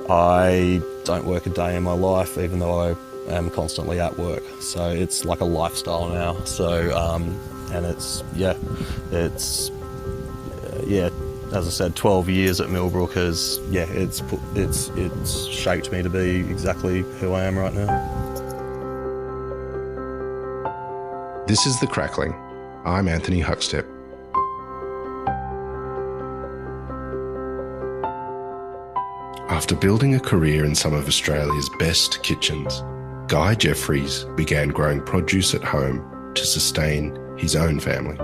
I don't work a day in my life, even though I am constantly at work. So it's like a lifestyle now. So, and it's, as I said, 12 years at Millbrook has, it's shaped me to be exactly who I am right now. This is The Crackling. I'm Anthony Huckstep. After building a career in some of Australia's best kitchens, Guy Jeffries began growing produce at home to sustain his own family.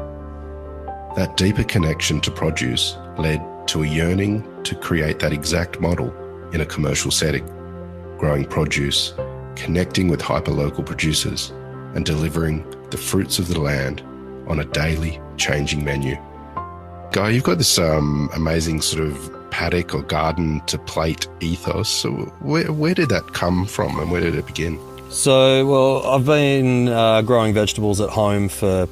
That deeper connection to produce led to a yearning to create that exact model in a commercial setting, growing produce, connecting with hyperlocal producers, and delivering the fruits of the land on a daily changing menu. Guy, you've got this amazing sort of paddock or garden to plate ethos. So where did that come from and where did it begin? So, well, I've been growing vegetables at home for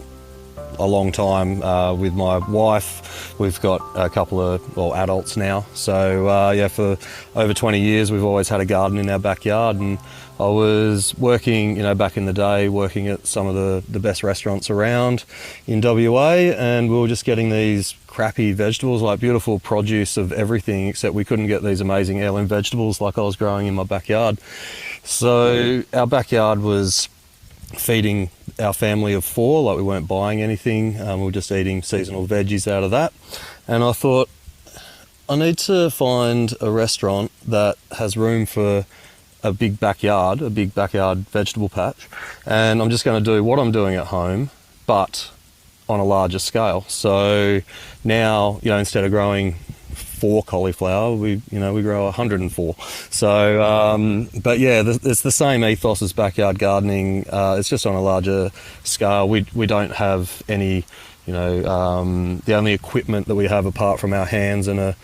a long time with my wife. We've got a couple of adults now. So for over 20 years we've always had a garden in our backyard, and I was working, back in the day, working at some of the best restaurants around in WA, and we were just getting these crappy vegetables, like beautiful produce of everything, except we couldn't get these amazing heirloom vegetables like I was growing in my backyard. So our backyard was feeding our family of 4, like we weren't buying anything, we were just eating seasonal veggies out of that. And I thought, I need to find a restaurant that has room for a big backyard vegetable patch, and I'm just going to do what I'm doing at home, but on a larger scale. So now, instead of growing 4 cauliflower, we grow 104. So, it's the same ethos as backyard gardening. It's just on a larger scale. We don't have any, the only equipment that we have apart from our hands and a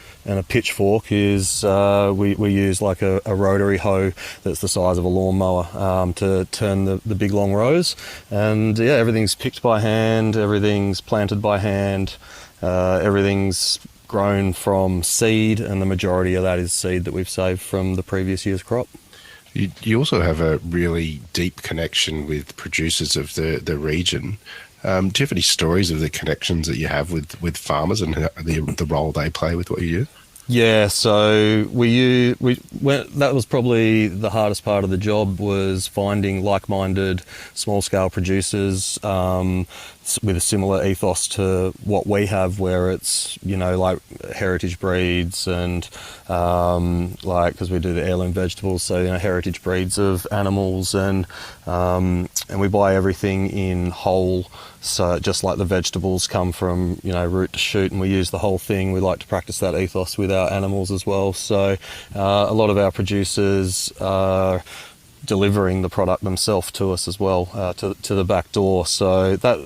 pitchfork is we use like a rotary hoe that's the size of a lawnmower to turn the big long rows. And everything's picked by hand, everything's planted by hand, everything's grown from seed, and the majority of that is seed that we've saved from the previous year's crop. You also have a really deep connection with producers of the region. Do you have any stories of the connections that you have with farmers and the role they play with what you do? Yeah, so we went, that was probably the hardest part of the job, was finding like-minded small-scale producers with a similar ethos to what we have, where it's, like heritage breeds and because we do the heirloom vegetables, so heritage breeds of animals, and we buy everything in whole. So just like the vegetables come from, root to shoot, and we use the whole thing, we like to practice that ethos with our animals as well. So a lot of our producers are delivering the product themselves to us as well, to the back door. So that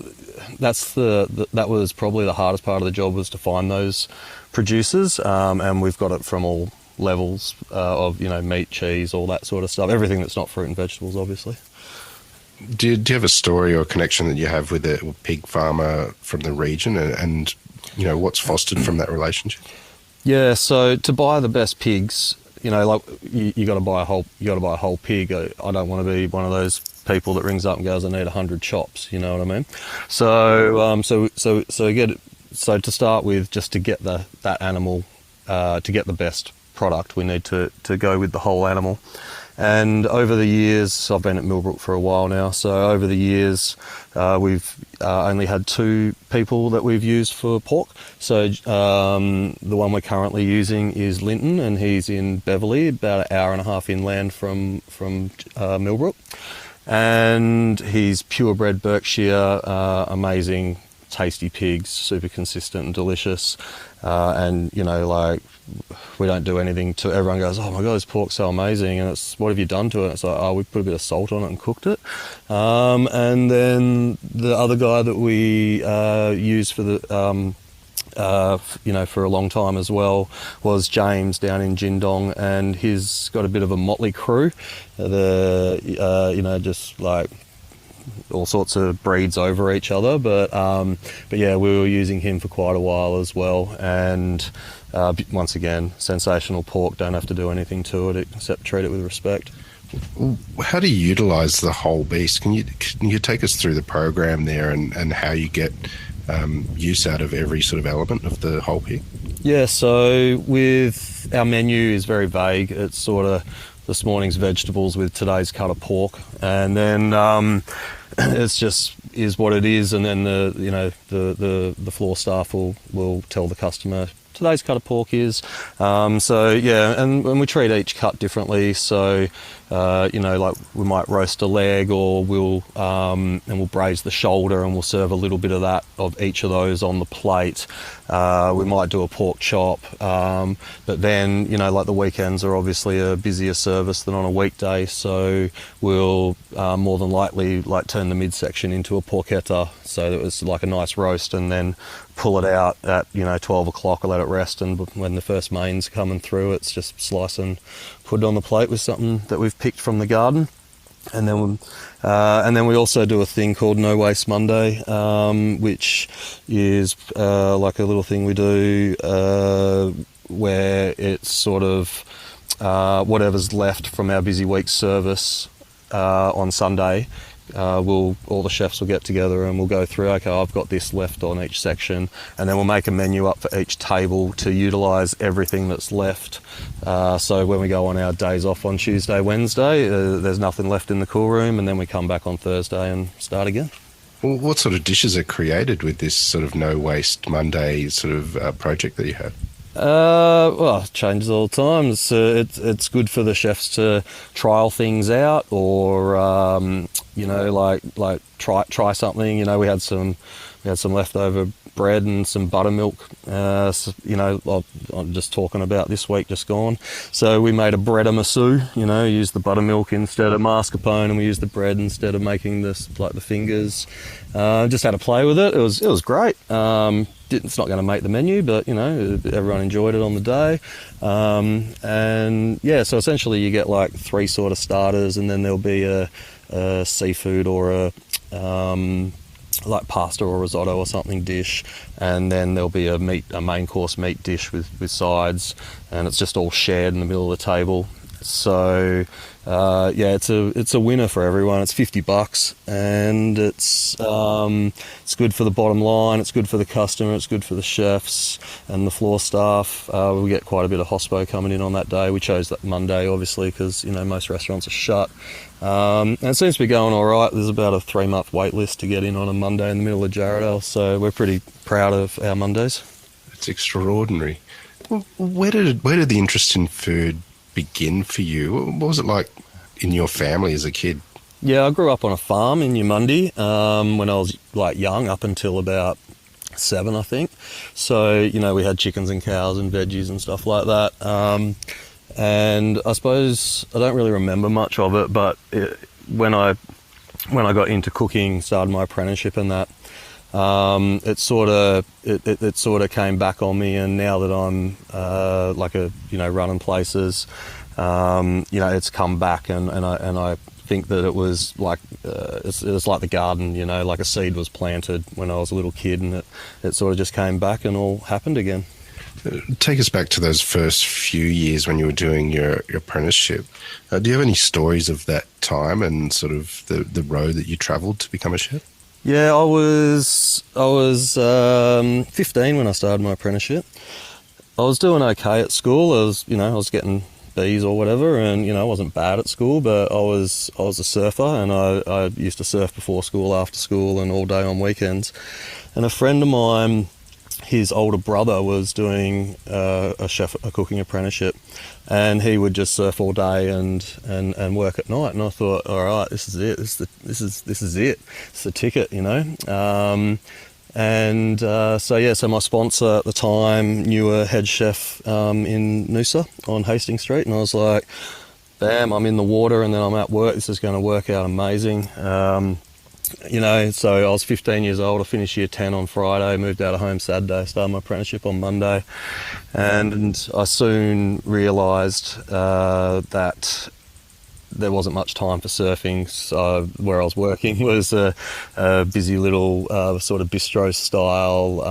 was probably the hardest part of the job, was to find those producers, and we've got it from all levels of, meat, cheese, all that sort of stuff, everything that's not fruit and vegetables, obviously. Do you have a story or connection that you have with a pig farmer from the region, and what's fostered from that relationship? Yeah, so to buy the best pigs, you got to buy a whole pig. I don't want to be one of those people that rings up and goes, I need 100 chops. You know what I mean? So so to start with, just to get that animal, to get the best product, we need to go with the whole animal. And over the years, I've been at Millbrook for a while now, so over the years we've only had 2 people that we've used for pork. So the one we're currently using is Linton, and he's in Beverley, about an hour and a half inland from Millbrook. And he's purebred Berkshire, amazing, tasty pigs, super consistent and delicious. And we don't do anything to, everyone goes, oh my God, this pork's so amazing, and it's, what have you done to it? It's like, oh, we put a bit of salt on it and cooked it. And then the other guy that we used for the for a long time as well was James down in Jindong, and he's got a bit of a motley crew. Just like all sorts of breeds over each other, but yeah, we were using him for quite a while as well, and Once again, sensational pork, don't have to do anything to it except treat it with respect. How do you utilise the whole beast? Can you take us through the program there and how you get use out of every sort of element of the whole pig? Yeah, so with our menu is very vague. It's sort of this morning's vegetables with today's cut of pork, and then it's just is what it is. And then the floor staff will tell the customer today's cut of pork is. So yeah, and we treat each cut differently. So like we might roast a leg, or we'll braise the shoulder, and we'll serve a little bit of that of each of those on the plate. We might do a pork chop, but then like the weekends are obviously a busier service than on a weekday, so we'll more than likely like turn the midsection into a porchetta, so that it's like a nice roast, and then pull it out at 12 o'clock, let it rest, and when the first main's coming through, it's just slice and put it on the plate with something that we've picked from the garden. And then we also do a thing called No Waste Monday, which is like a little thing we do where it's sort of whatever's left from our busy week service on Sunday. All the chefs will get together and we'll go through, okay, I've got this left on each section, and then we'll make a menu up for each table to utilise everything that's left. So when we go on our days off on Tuesday, Wednesday, there's nothing left in the cool room, and then we come back on Thursday and start again. Well, what sort of dishes are created with this sort of No Waste Monday sort of project that you have? Well, it changes all the time. It's good for the chefs to trial things out, or like try something. We had some leftover bread and some buttermilk. I'm just talking about this week just gone. So we made a bread amasu. Used the buttermilk instead of mascarpone, and we used the bread instead of making this like the fingers. Just had to play with it. It was great. It's not going to make the menu, but everyone enjoyed it on the day. And yeah, so essentially you get like 3 sort of starters, and then there'll be a seafood or a like pasta or risotto or something dish, and then there'll be a main course meat dish with sides, and it's just all shared in the middle of the table. So yeah, it's a winner for everyone. It's $50, and it's good for the bottom line. It's good for the customer. It's good for the chefs and the floor staff. We get quite a bit of hospo coming in on that day. We chose that Monday, obviously, because most restaurants are shut. And it seems to be going all right. There's about a 3-month wait list to get in on a Monday in the middle of Jarrahdale, so we're pretty proud of our Mondays. It's extraordinary. Well, where did the interest in food begin for you? What was it like in your family as a kid? Yeah, I grew up on a farm in Yamundi when I was like young, up until about 7, I think. So we had chickens and cows and veggies and stuff like that. And I suppose I don't really remember much of it, but when I got into cooking, started my apprenticeship and that, it sort of came back on me. And now that I'm running places, it's come back, and I think that it was like it was like the garden, like a seed was planted when I was a little kid, and it sort of just came back and all happened again. Take us back to those first few years when you were doing your apprenticeship. Do you have any stories of that time and sort of the road that you travelled to become a chef? Yeah, I was 15 when I started my apprenticeship. I was doing okay at school. I was getting B's or whatever, and I wasn't bad at school, but I was a surfer, and I used to surf before school, after school, and all day on weekends. And a friend of mine, his older brother was doing a cooking apprenticeship, and he would just surf all day and work at night. And I thought, all right, this is it. This is it. It's the ticket, So my sponsor at the time knew a head chef in Noosa on Hastings Street, and I was like, bam, I'm in the water, and then I'm at work. This is going to work out amazing. So I was 15 years old. I finished year 10 on Friday, moved out of home Saturday, started my apprenticeship on Monday. And I soon realised that there wasn't much time for surfing. So where I was working was a busy little sort of bistro style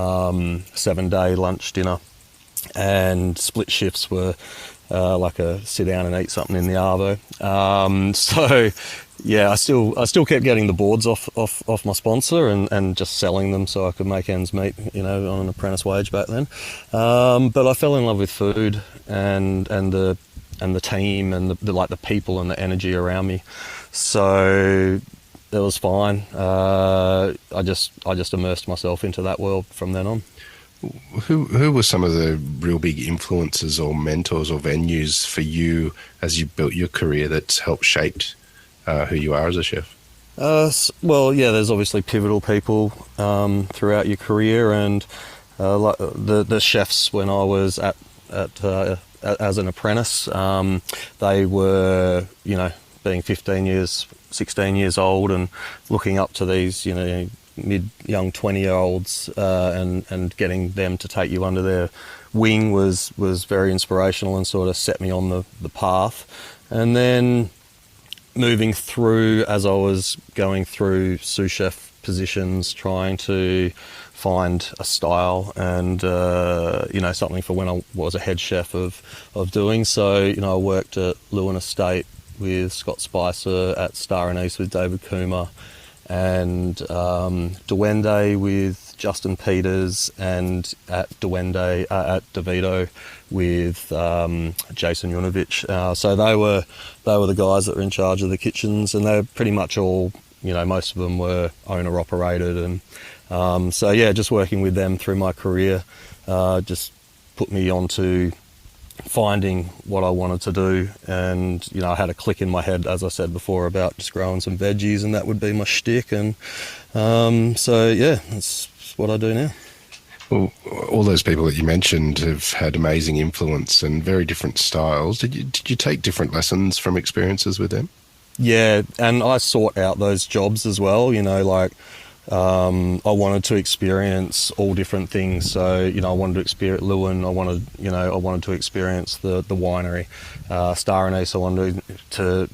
7-day lunch dinner. and split shifts were like a sit down and eat something in the arvo. So yeah, I still kept getting the boards off my sponsor and just selling them so I could make ends meet, on an apprentice wage back then. But I fell in love with food and the team and the people and the energy around me. So it was fine. I just immersed myself into that world from then on. Who were some of the real big influences or mentors or venues for you as you built your career that's helped shape who you are as a chef? Well, yeah, there's obviously pivotal people throughout your career, and like the chefs when I was at as an apprentice, they were, being 15 years, 16 years old and looking up to these, young 20-year-olds and getting them to take you under their wing was very inspirational and sort of set me on the path. And then moving through, as I was going through sous chef positions, trying to find a style and something for when I was a head chef of doing. So I worked at Lewin Estate with Scott Spicer, at Star Anise with David Coomer, and Duende with Justin Peters, and at Duende at DeVito with Jason Yunovich. So they were the guys that were in charge of the kitchens, and they're pretty much all, most of them were owner operated, and so yeah, just working with them through my career just put me onto finding what I wanted to do. And I had a click in my head, as I said before, about just growing some veggies, and that would be my shtick. And so yeah, that's what I do now. Well, all those people that you mentioned have had amazing influence and very different styles. Did you take different lessons from experiences with them? Yeah, and I sought out those jobs as well. I wanted to experience all different things. So, I wanted to experience Lewin. I wanted to experience the winery. Star Anise, I wanted to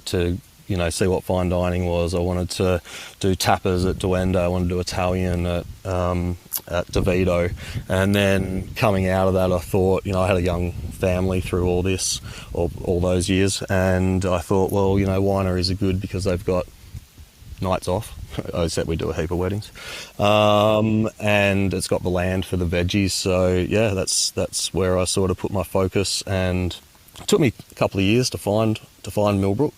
see what fine dining was. I wanted to do tapas at Duende. I wanted to do Italian at DeVito. And then coming out of that, I thought, I had a young family through all this, all those years. And I thought, well, wineries are good because they've got nights off, except we do a heap of weddings, and it's got the land for the veggies. So yeah, that's where I sort of put my focus, and it took me a couple of years to find Millbrook.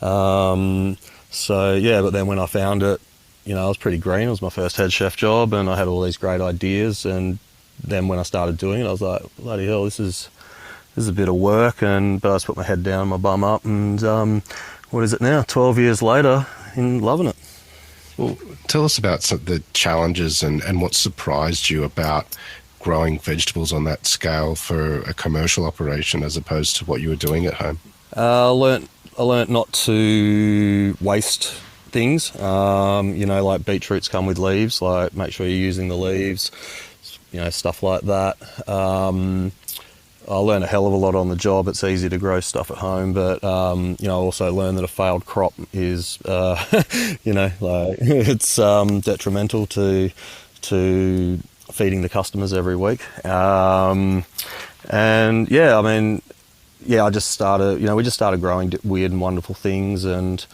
So yeah, but then when I found it, I was pretty green. It was my first head chef job, and I had all these great ideas. And then when I started doing it, I was like, bloody hell, this is a bit of work. But I just put my head down, my bum up, and what is it now? 12 years later, loving it. Well, tell us about some of the challenges and what surprised you about growing vegetables on that scale for a commercial operation as opposed to what you were doing at home. I learnt not to waste things. Like beetroots come with leaves. Like make sure you're using the leaves. Stuff like that. I learned a hell of a lot on the job. It's easy to grow stuff at home, but I also learned that a failed crop is, it's detrimental to feeding the customers every week. I just started. We just started growing weird and wonderful things and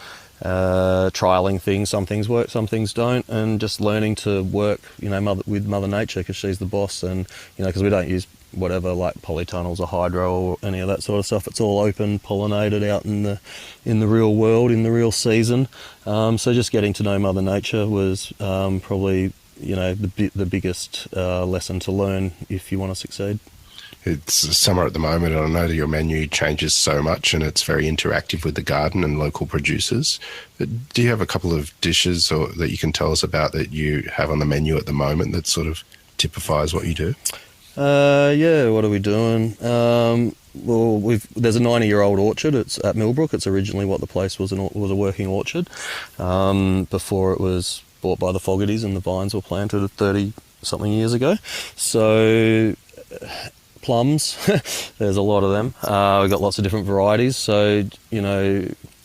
trialing things. Some things work, some things don't, and just learning to work, with Mother Nature, because she's the boss, and because we don't use whatever like polytunnels or hydro or any of that sort of stuff. It's all open, pollinated out in the real world, in the real season. So just getting to know Mother Nature was probably the biggest lesson to learn if you want to succeed. It's summer at the moment, and I know that your menu changes so much, and it's very interactive with the garden and local producers. Do you have a couple of dishes that you can tell us about that you have on the menu at the moment that sort of typifies what you do? What are we doing? There's a 90-year-old orchard. It's at Millbrook. It's originally what the place was a working orchard before it was bought by the Fogartys and the vines were planted 30-something years ago. So plums, there's a lot of them. We've got lots of different varieties. So,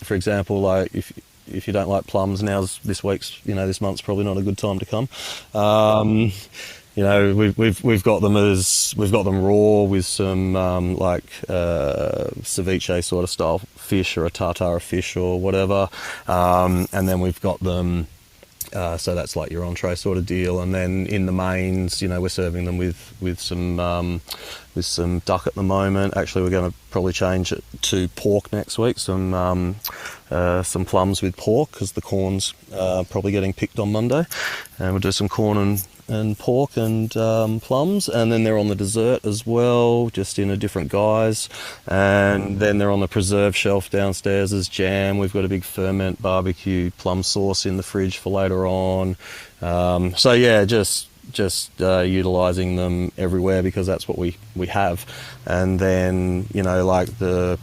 for example, like if you don't like plums, this month's probably not a good time to come. we've got them raw with some ceviche sort of style fish or a tartare fish or whatever, and then we've got them. So that's like your entree sort of deal, and then in the mains, we're serving them with some duck at the moment. Actually, we're going to probably change it to pork next week. Some plums with pork because the corn's probably getting picked on Monday, and we'll do some corn and pork and plums, and then they're on the dessert as well, just in a different guise, and then they're on the preserve shelf downstairs as jam. We've got a big ferment barbecue plum sauce in the fridge for later on. So yeah, just utilising them everywhere because that's what we have. And then like the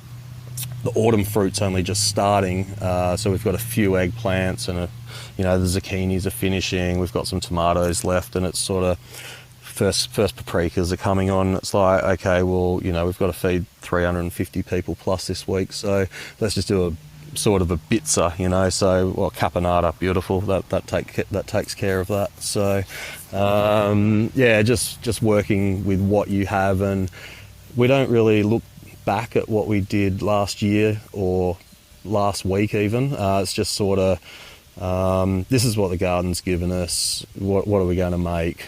autumn fruit's only just starting, so we've got a few eggplants and the zucchinis are finishing. We've got some tomatoes left, and it's sort of first paprikas are coming on. It's like, okay, well, we've got to feed 350 people plus this week, so let's just do a sort of a bitzer, So, well, caponata, beautiful. That takes care of that. So, just working with what you have, and we don't really look back at what we did last year or last week even. It's just sort of this is what the garden's given us. What are we going to make?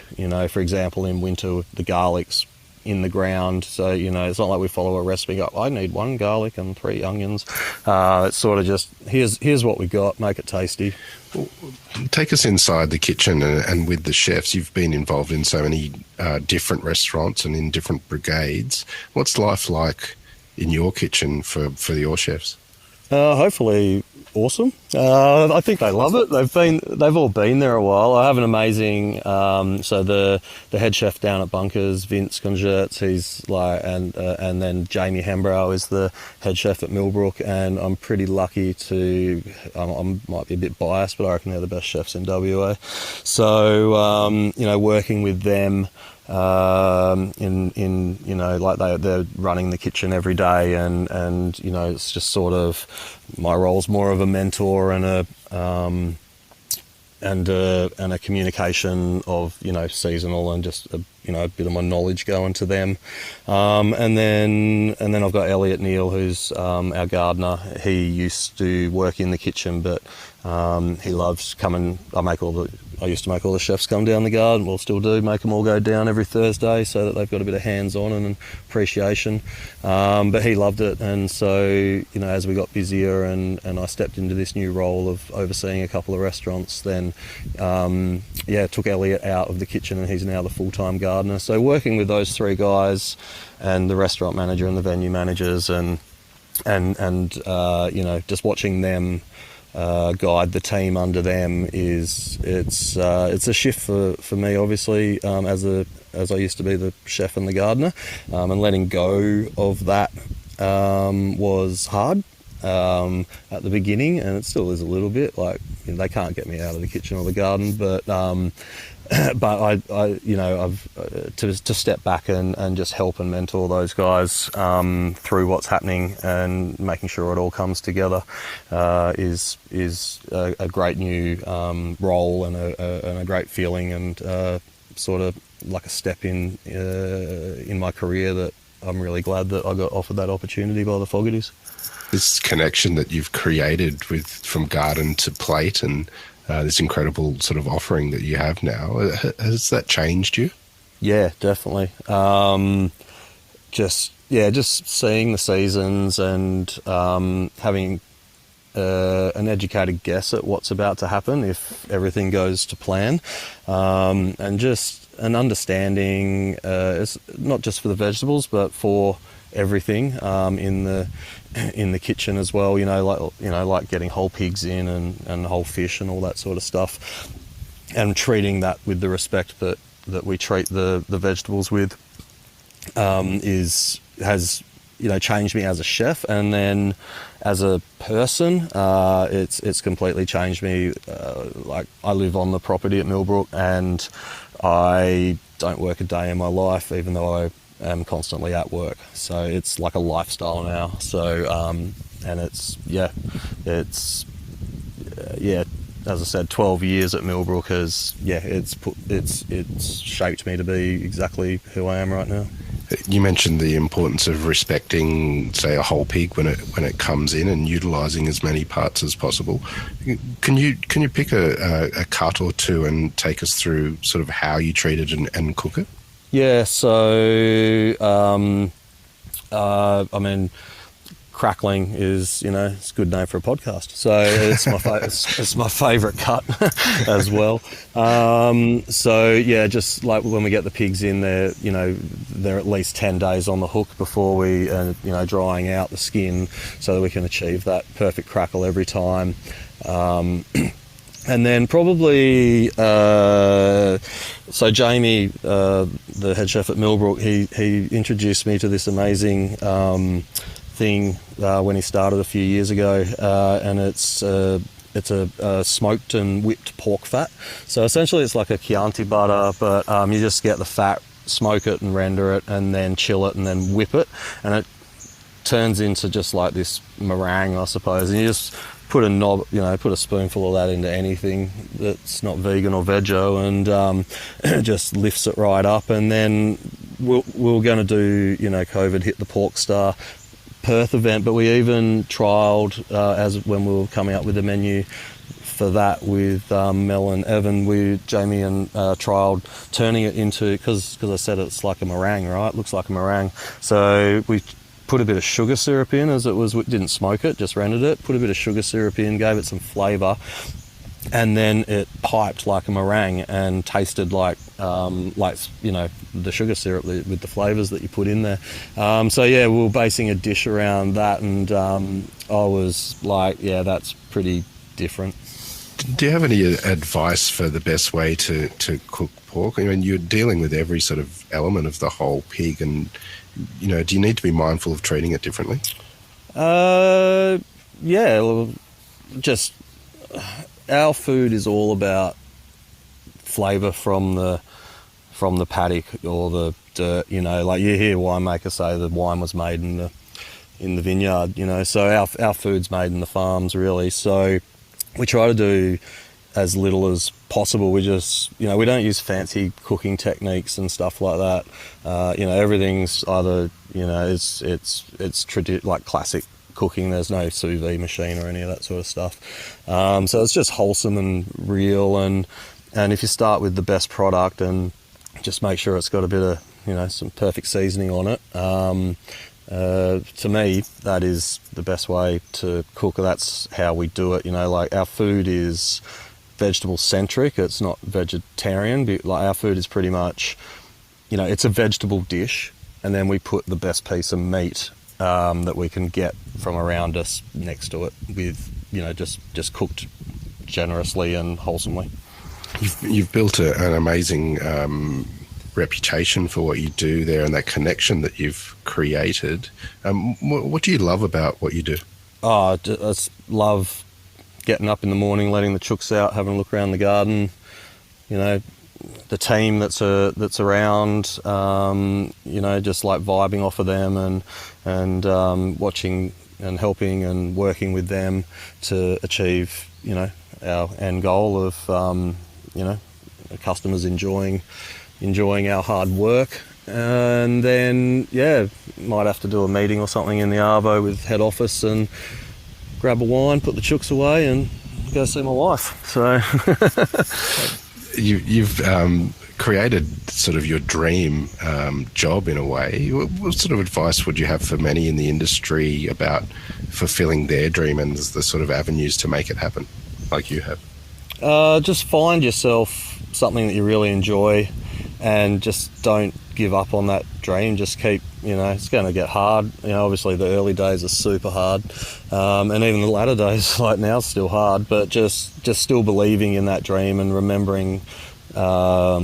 For example, in winter, the garlic's in the ground, so it's not like we follow a recipe. Go, I need 1 garlic and 3 onions. It's sort of just here's what we got. Make it tasty. Take us inside the kitchen and with the chefs. You've been involved in so many different restaurants and in different brigades. What's life like in your kitchen for your chefs? Hopefully awesome. I think they love it. They've all been there a while. I have an amazing so the head chef down at Bunkers, Vince Congertz, he's like, and then Jamie Hembrow is the head chef at Millbrook, and I'm pretty lucky to I might be a bit biased, but I reckon they're the best chefs in WA. So working with them like they're running the kitchen every day, and it's just sort of, my role's more of a mentor and a communication of seasonal, and just a bit of my knowledge going to them, and then I've got Elliot Neal, who's our gardener. He used to work in the kitchen, but he loves coming. I used to make all the chefs come down the garden. We'll still do, make them all go down every Thursday so that they've got a bit of hands-on and appreciation. But he loved it, and so as we got busier and I stepped into this new role of overseeing a couple of restaurants, then took Elliot out of the kitchen, and he's now the full-time gardener. So working with those 3 guys and the restaurant manager and the venue managers, and just watching them guide the team under them it's a shift for me, obviously, as I used to be the chef and the gardener, and letting go of that was hard at the beginning, and it still is a little bit. Like, they can't get me out of the kitchen or the garden, but I've to step back and just help and mentor those guys through what's happening, and making sure it all comes together is a great new role, and a great feeling, and sort of like a step in my career that I'm really glad that I got offered that opportunity by the Fogartys. This connection that you've created from garden to plate, and this incredible sort of offering that you have now, has that changed you? Yeah, definitely. Just seeing the seasons, and having an educated guess at what's about to happen if everything goes to plan, and just an understanding. It's not just for the vegetables, but for everything in the kitchen as well. Like getting whole pigs in, and whole fish and all that sort of stuff, and treating that with the respect that we treat the vegetables with, has changed me as a chef, and then as a person, it's completely changed me. Like, I live on the property at Millbrook, and I don't work a day in my life, even though I am constantly at work. So it's like a lifestyle now. So and as I said, 12 years at Millbrook it's shaped me to be exactly who I am right now. You mentioned the importance of respecting, say, a whole pig when it comes in and utilising as many parts as possible. Can you pick a cut or two and take us through sort of how you treat it and cook it? Yeah, so I mean, Crackling is, it's a good name for a podcast. So it's my favourite cut as well. So yeah, just like when we get the pigs in there, they're at least 10 days on the hook before we, drying out the skin so that we can achieve that perfect crackle every time. And then probably, so Jamie, the head chef at Millbrook, he introduced me to this amazing thing when he started a few years ago, and it's a smoked and whipped pork fat. So essentially it's like a Chianti butter, but you just get the fat, smoke it and render it, and then chill it and then whip it, and it turns into just like this meringue, I suppose. And you just put a spoonful of that into anything that's not vegan or veggie, and it just lifts it right up. And then we're going to do, COVID hit the PorkStar Perth event, but we even trialled as when we were coming up with the menu for that with Mel and Evan. Jamie and trialled turning it into, because I said it's like a meringue, right? It looks like a meringue. So we put a bit of sugar syrup in, as it was, we didn't smoke it, just rendered it, put a bit of sugar syrup in, gave it some flavour, and then it piped like a meringue and tasted like the sugar syrup with the flavours that you put in there. So yeah, we were basing a dish around that, and I was like, yeah, that's pretty different. Do you have any advice for the best way to cook pork? I mean, you're dealing with every sort of element of the whole pig, and do you need to be mindful of treating it differently? Yeah, just our food is all about flavour from the paddock or the dirt. Like you hear winemakers say the wine was made in the vineyard. So our food's made in the farms, really. So we try to do as little as possible. We just, we don't use fancy cooking techniques and stuff like that. Everything's either, it's like classic cooking. There's no sous vide machine or any of that sort of stuff. So it's just wholesome and real. And if you start with the best product and just make sure it's got a bit of, some perfect seasoning on it, to me, that is the best way to cook. That's how we do it. Like our food is vegetable centric. It's not vegetarian. Like our food is pretty much, it's a vegetable dish, and then we put the best piece of meat that we can get from around us next to it with, just cooked generously and wholesomely. You've built an amazing reputation for what you do there, and that connection that you've created. What do you love about what you do? I just love getting up in the morning, letting the chooks out, having a look around the garden, the team that's around, just like vibing off of them and watching and helping and working with them to achieve, our end goal of, customers enjoying our hard work. And then, might have to do a meeting or something in the Arvo with head office and grab a wine, put the chooks away and go see my wife. So You've created sort of your dream job in a way. What sort of advice would you have for many in the industry about fulfilling their dream and the sort of avenues to make it happen like you have? Just find yourself something that you really enjoy and just don't give up on that dream. Just keep, it's going to get hard. Obviously the early days are super hard, and even the latter days like now is still hard, but just still believing in that dream and remembering that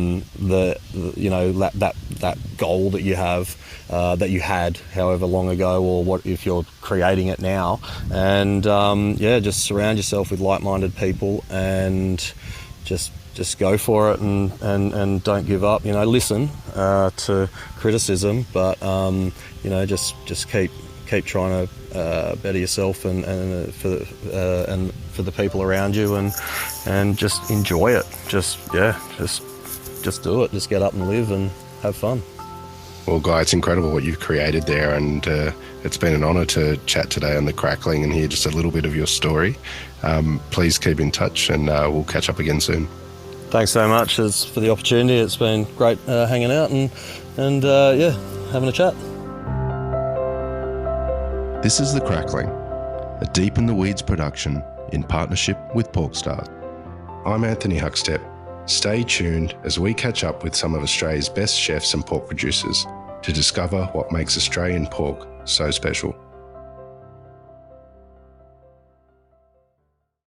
goal that you have, that you had however long ago, or what if you're creating it now, and just surround yourself with like-minded people and just go for it and don't give up. Listen to criticism, but just keep keep trying to better yourself and for the people around you, and just enjoy it. Just do it. Just get up and live and have fun. Well, Guy, it's incredible what you've created there, and it's been an honour to chat today on the Crackling and hear just a little bit of your story. Please keep in touch, and we'll catch up again soon. Thanks so much for the opportunity. It's been great hanging out and having a chat. This is The Crackling, a Deep in the Weeds production in partnership with PorkStar. I'm Anthony Huckstep. Stay tuned as we catch up with some of Australia's best chefs and pork producers to discover what makes Australian pork so special.